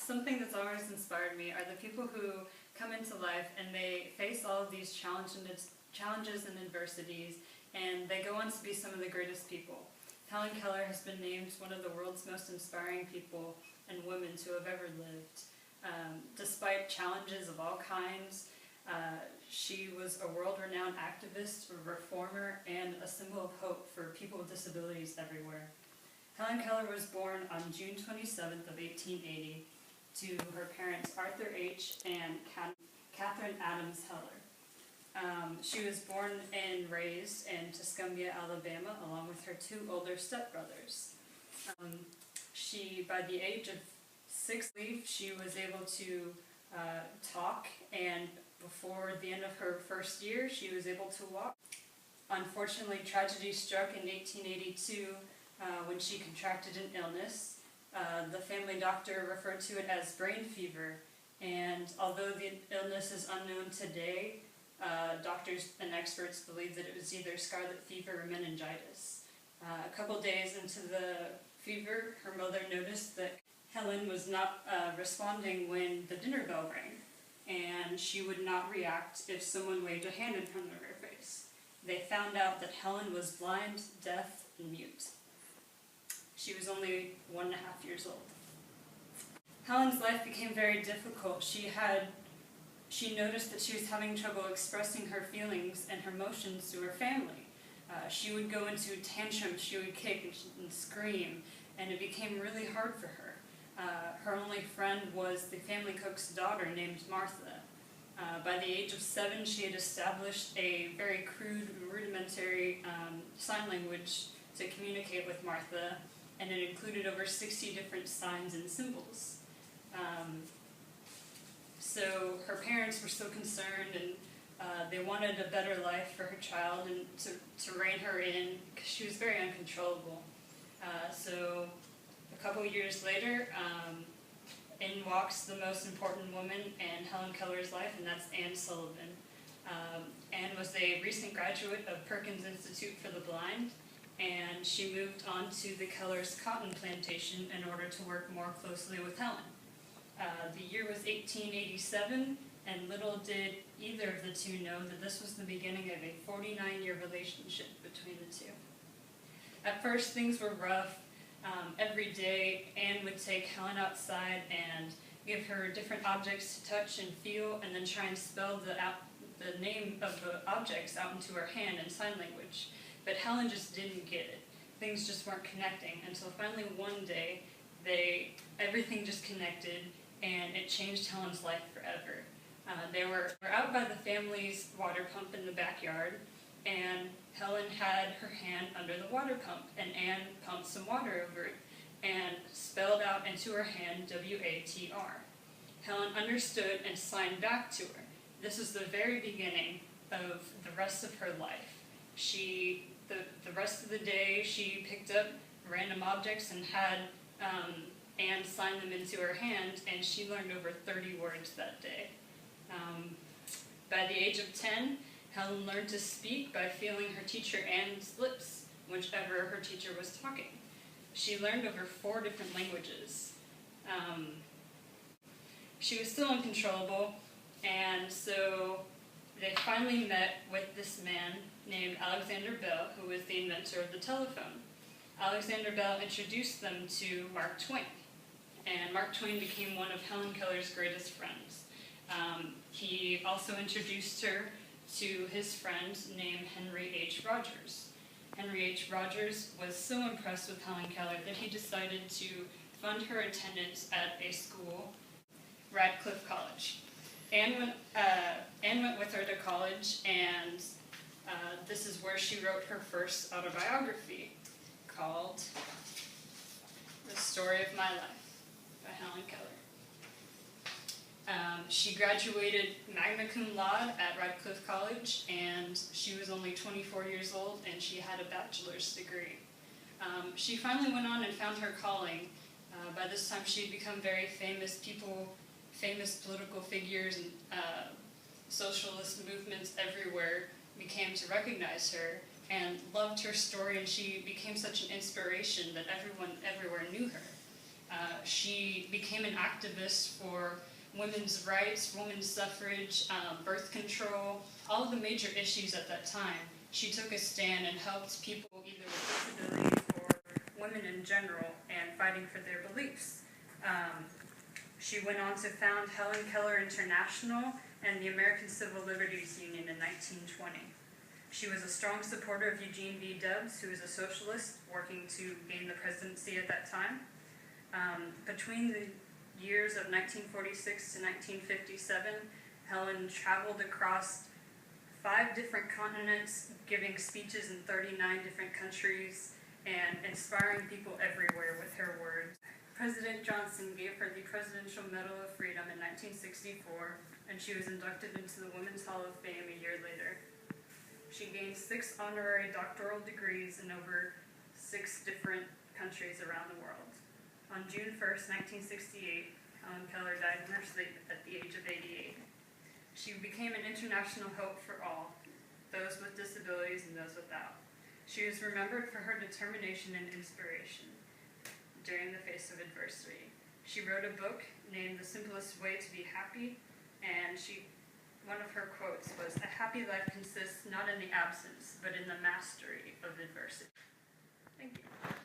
Something that's always inspired me are the people who come into life and they face all of these challenges and adversities, and they go on to be some of the greatest people. Helen Keller has been named one of the world's most inspiring people and women to have ever lived. Despite challenges of all kinds, she was a world-renowned activist, a reformer, and a symbol of hope for people with disabilities everywhere. Helen Keller was born on June 27th of 1880 to her parents Arthur H. and Catherine Adams Heller. She was born and raised in Tuscumbia, Alabama, along with her two older stepbrothers. By the age of 6, she was able to talk, and before the end of her first year, she was able to walk. Unfortunately, tragedy struck in 1882 when she contracted an illness. The family doctor referred to it as brain fever, and although the illness is unknown today, doctors and experts believe that it was either scarlet fever or meningitis. A couple days into the fever, her mother noticed that Helen was not responding when the dinner bell rang, and she would not react if someone waved a hand in front of her face. They found out that Helen was blind, deaf, and mute. She was only 1.5 years old. Helen's life became very difficult. She noticed that she was having trouble expressing her feelings and her emotions to her family. She would go into tantrums, she would kick and scream, and it became really hard for her. Her only friend was the family cook's daughter named Martha. By the age of 7, she had established a very crude, rudimentary sign language to communicate with Martha, and it included over 60 different signs and symbols. So her parents were so concerned, and they wanted a better life for her child and to rein her in, because she was very uncontrollable. So a couple years later, in walks the most important woman in Helen Keller's life, and that's Anne Sullivan. Anne was a recent graduate of Perkins Institute for the Blind, and she moved on to the Keller's cotton plantation in order to work more closely with Helen. The year was 1887, and little did either of the two know that this was the beginning of a 49-year relationship between the two. At first, things were rough. Every day, Anne would take Helen outside and give her different objects to touch and feel, and then try and spell the name of the objects out into her hand in sign language. But Helen just didn't get it. Things just weren't connecting until finally one day, everything just connected, and it changed Helen's life forever. They were out by the family's water pump in the backyard, and Helen had her hand under the water pump, and Anne pumped some water over it and spelled out into her hand W-A-T-R. Helen understood and signed back to her. This is the very beginning of the rest of her life. The rest of the day, she picked up random objects and had Anne sign them into her hand, and she learned over 30 words that day. By the age of 10, Helen learned to speak by feeling her teacher Anne's lips whichever her teacher was talking. She learned over 4 different languages. She was still uncontrollable, and so they finally met with this man named Alexander Bell, who was the inventor of the telephone. Alexander Bell introduced them to Mark Twain, and Mark Twain became one of Helen Keller's greatest friends. He also introduced her to his friend named Henry H. Rogers. Henry H. Rogers was so impressed with Helen Keller that he decided to fund her attendance at a school, Radcliffe College. Anne went with her to college, and this is where she wrote her first autobiography, called The Story of My Life by Helen Keller. She graduated magna cum laude at Radcliffe College, and she was only 24 years old, and she had a bachelor's degree. She finally went on and found her calling. By this time, she had become very famous. Famous political figures and socialist movements everywhere began to recognize her and loved her story, and she became such an inspiration that everyone everywhere knew her. She became an activist for women's rights, women's suffrage, birth control, all of the major issues at that time. She took a stand and helped people either with disabilities or women in general and fighting for their beliefs. She went on to found Helen Keller International and the American Civil Liberties Union in 1920. She was a strong supporter of Eugene V. Debs, who was a socialist working to gain the presidency at that time. Between the years of 1946 to 1957, Helen traveled across 5 different continents, giving speeches in 39 different countries, and inspiring people everywhere with her words. President Johnson gave her the Presidential Medal of Freedom in 1964, and she was inducted into the Women's Hall of Fame a year later. She gained 6 honorary doctoral degrees in over 6 different countries around the world. On June 1st, 1968, Helen Keller died in her sleep at the age of 88. She became an international hope for all, those with disabilities and those without. She was remembered for her determination and inspiration during the face of adversity. She wrote a book named The Simplest Way to Be Happy, and one of her quotes was, "A happy life consists not in the absence, but in the mastery of adversity." Thank you.